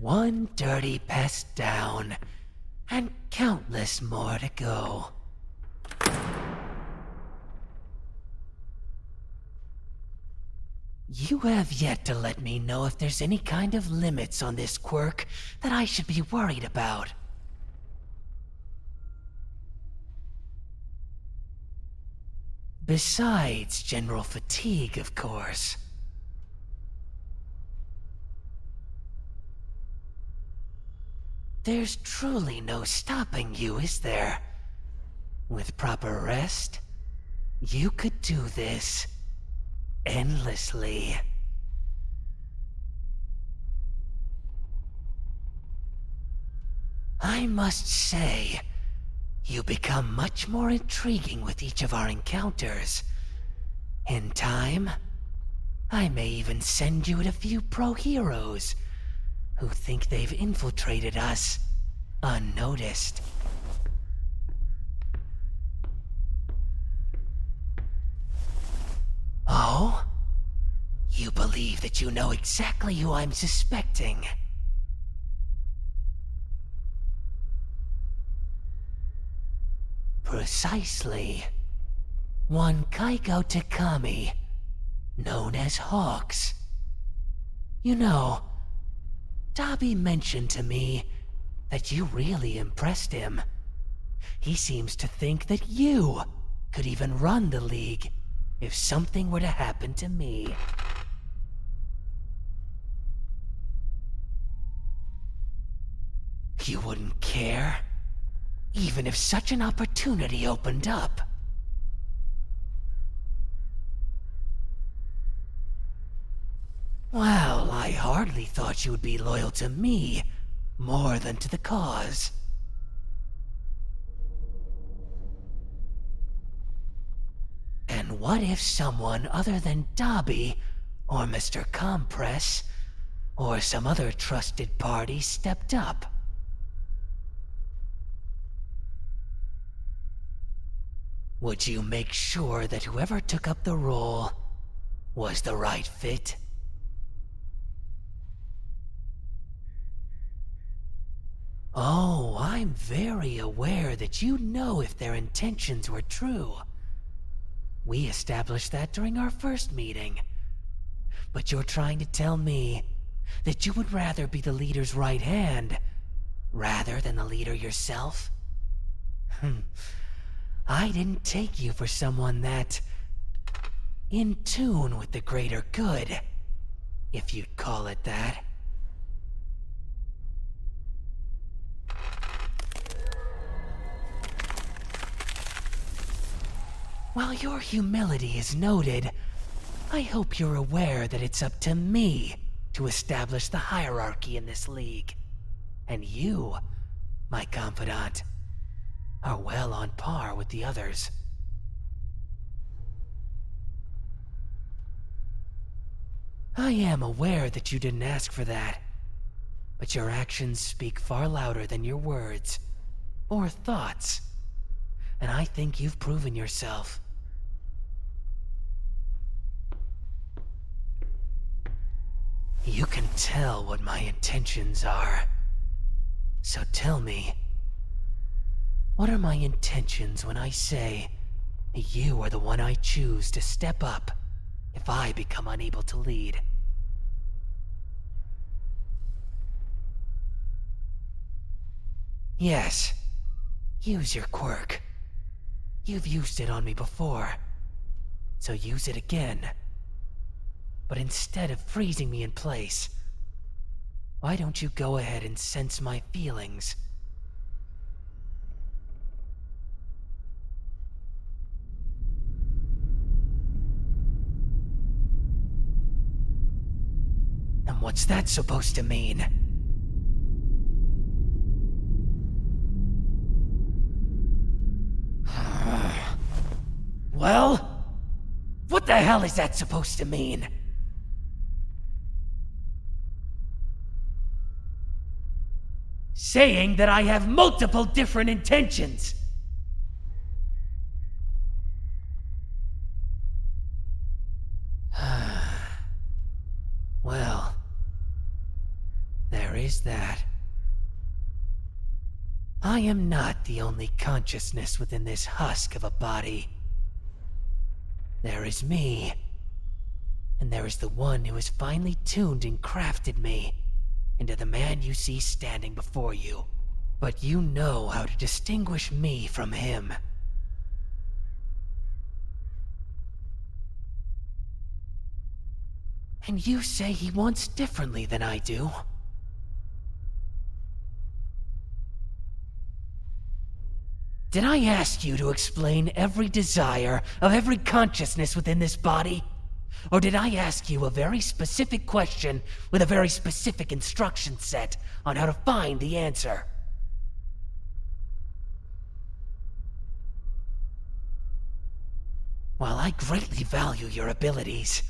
One dirty pest down, and countless more to go. You have yet to let me know if there's any kind of limits on this quirk that I should be worried about. Besides general fatigue, of course. There's truly no stopping you, is there? With proper rest, you could do this endlessly. I must say, you become much more intriguing with each of our encounters. In time, I may even send you a few pro-heroes who think they've infiltrated us unnoticed. Oh? You believe that you know exactly who I'm suspecting? Precisely. One Kaiko Takami, known as Hawks. You know, Dabi mentioned to me that you really impressed him. He seems to think that you could even run the League if something were to happen to me. You wouldn't care, even if such an opportunity opened up. Well, I hardly thought you would be loyal to me more than to the cause. And what if someone other than Dabi, or Mr. Compress, or some other trusted party stepped up? Would you make sure that whoever took up the role was the right fit? Oh, I'm very aware that you know if their intentions were true. We established that during our first meeting. But you're trying to tell me that you would rather be the leader's right hand rather than the leader yourself? I didn't take you for someone that in tune with the greater good, if you'd call it that. While your humility is noted, I hope you're aware that it's up to me to establish the hierarchy in this league. And you, my confidant, are well on par with the others. I am aware that you didn't ask for that, but your actions speak far louder than your words or thoughts, and I think you've proven yourself. You can tell what my intentions are. So tell me, what are my intentions when I say you are the one I choose to step up if I become unable to lead? Yes, use your quirk. You've used it on me before, so use it again. But instead of freezing me in place, why don't you go ahead and sense my feelings? And what's that supposed to mean? Well, what the hell is that supposed to mean? Saying that I have multiple different intentions. Well, there is is that I am not the only consciousness within this husk of a body. There is me, and there is the one who has finally tuned and crafted me into the man you see standing before you. But you know how to distinguish me from him. And you say he wants differently than I do. Did I ask you to explain every desire of every consciousness within this body? Or did I ask you a very specific question with a very specific instruction set on how to find the answer? While I greatly value your abilities,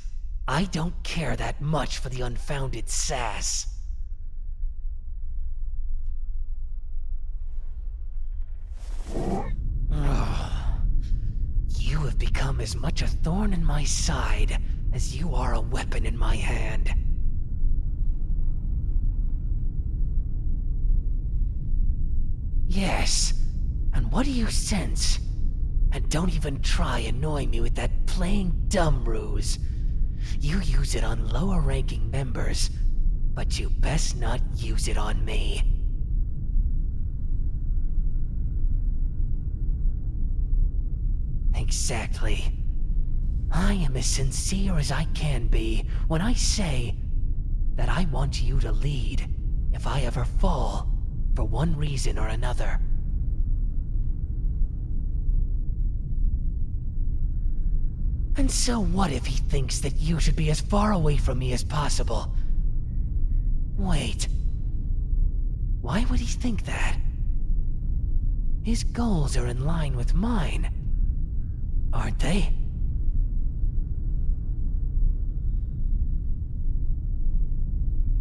I don't care that much for the unfounded sass. You have become as much a thorn in my side as you are a weapon in my hand. Yes, and what do you sense? And don't even try annoying me with that playing dumb ruse. You use it on lower-ranking members, but you best not use it on me. Exactly. I am as sincere as I can be when I say that I want you to lead if I ever fall for one reason or another. And so what if he thinks that you should be as far away from me as possible? Wait. Why would he think that? His goals are in line with mine, aren't they?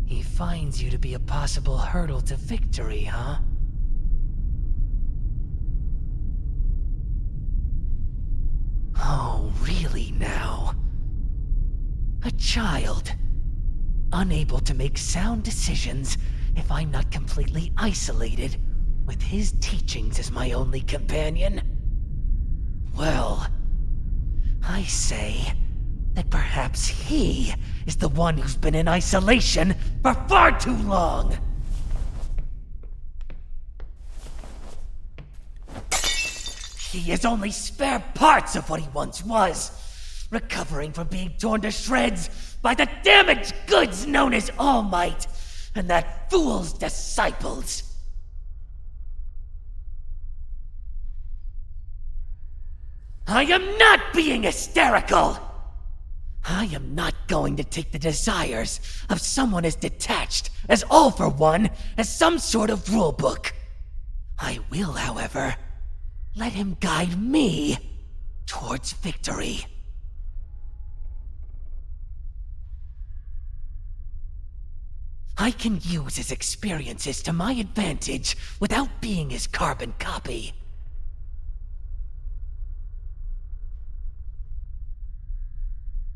He finds you to be a possible hurdle to victory, huh? Oh, really now? A child, unable to make sound decisions if I'm not completely isolated, with his teachings as my only companion? Well, I say that perhaps he is the one who's been in isolation for far too long. He is only spare parts of what he once was, recovering from being torn to shreds by the damaged goods known as All Might and that fool's disciples. I am not being hysterical! I am not going to take the desires of someone as detached, as all for one, as some sort of rulebook. I will, however, let him guide me towards victory. I can use his experiences to my advantage without being his carbon copy.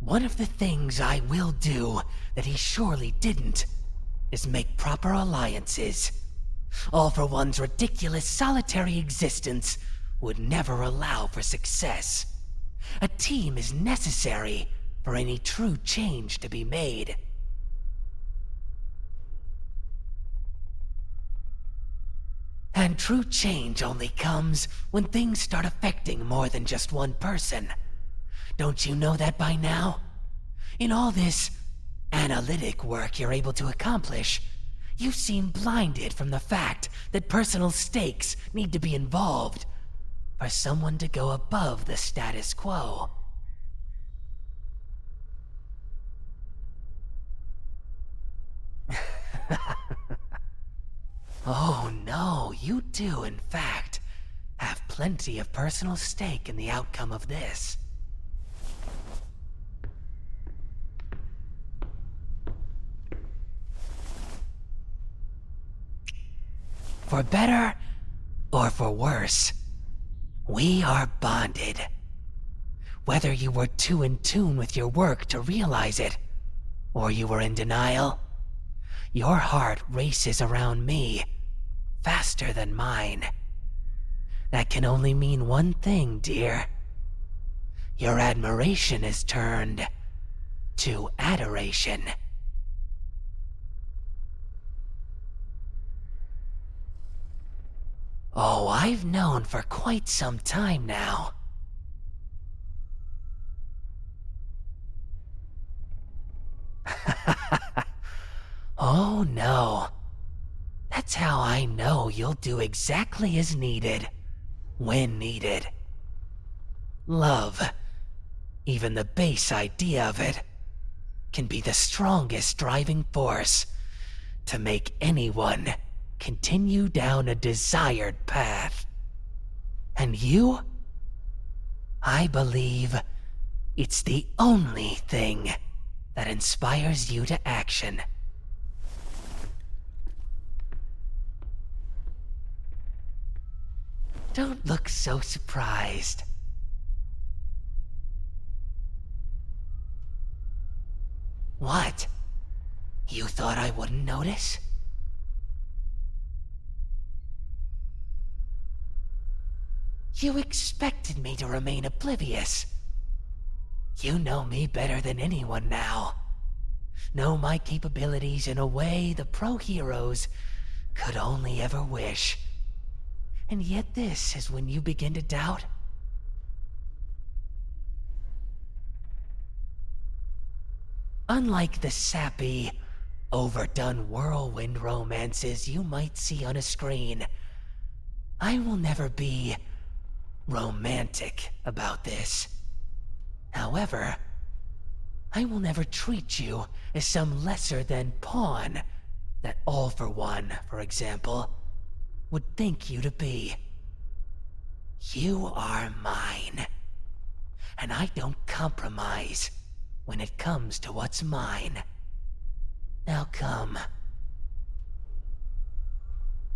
One of the things I will do that he surely didn't is make proper alliances. All for One's ridiculous solitary existence would never allow for success. A team is necessary for any true change to be made. And true change only comes when things start affecting more than just one person. Don't you know that by now? In all this analytic work you're able to accomplish, you seem blinded from the fact that personal stakes need to be involved for someone to go above the status quo. Oh no, you do in fact have plenty of personal stake in the outcome of this. For better or for worse, we are bonded. Whether you were too in tune with your work to realize it, or you were in denial, your heart races around me faster than mine. That can only mean one thing, dear. Your admiration is turned to adoration. Oh, I've known for quite some time now. Oh no. That's how I know you'll do exactly as needed, when needed. Love, even the base idea of it, can be the strongest driving force to make anyone continue down a desired path. And you? I believe it's the only thing that inspires you to action. Don't look so surprised. What? You thought I wouldn't notice? You expected me to remain oblivious. You know me better than anyone now. Know my capabilities in a way the pro-heroes could only ever wish. And yet this is when you begin to doubt? Unlike the sappy, overdone whirlwind romances you might see on a screen, I will never be romantic about this. However, I will never treat you as some lesser-than pawn that All for One, for example, would think you to be. You are mine, and I don't compromise when it comes to what's mine. Now come.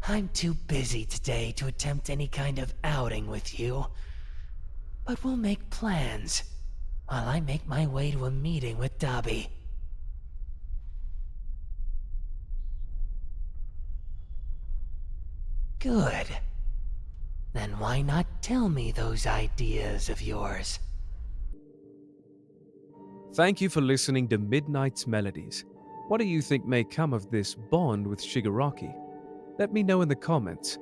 I'm too busy today to attempt any kind of outing with you, but we'll make plans while I make my way to a meeting with Dabi. Good. Then why not tell me those ideas of yours? Thank you for listening to Midnight's Melodies. What do you think may come of this bond with Shigaraki? Let me know in the comments.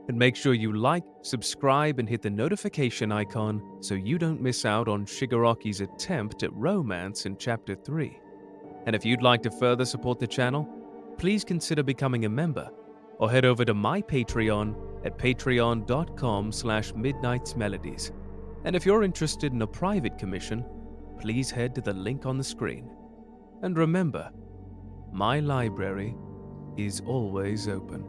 And make sure you like, subscribe, and hit the notification icon so you don't miss out on Shigaraki's attempt at romance in Chapter 3. And if you'd like to further support the channel, please consider becoming a member or head over to my Patreon at patreon.com/midnightsmelodies. And if you're interested in a private commission, please head to the link on the screen. And remember, my library is always open.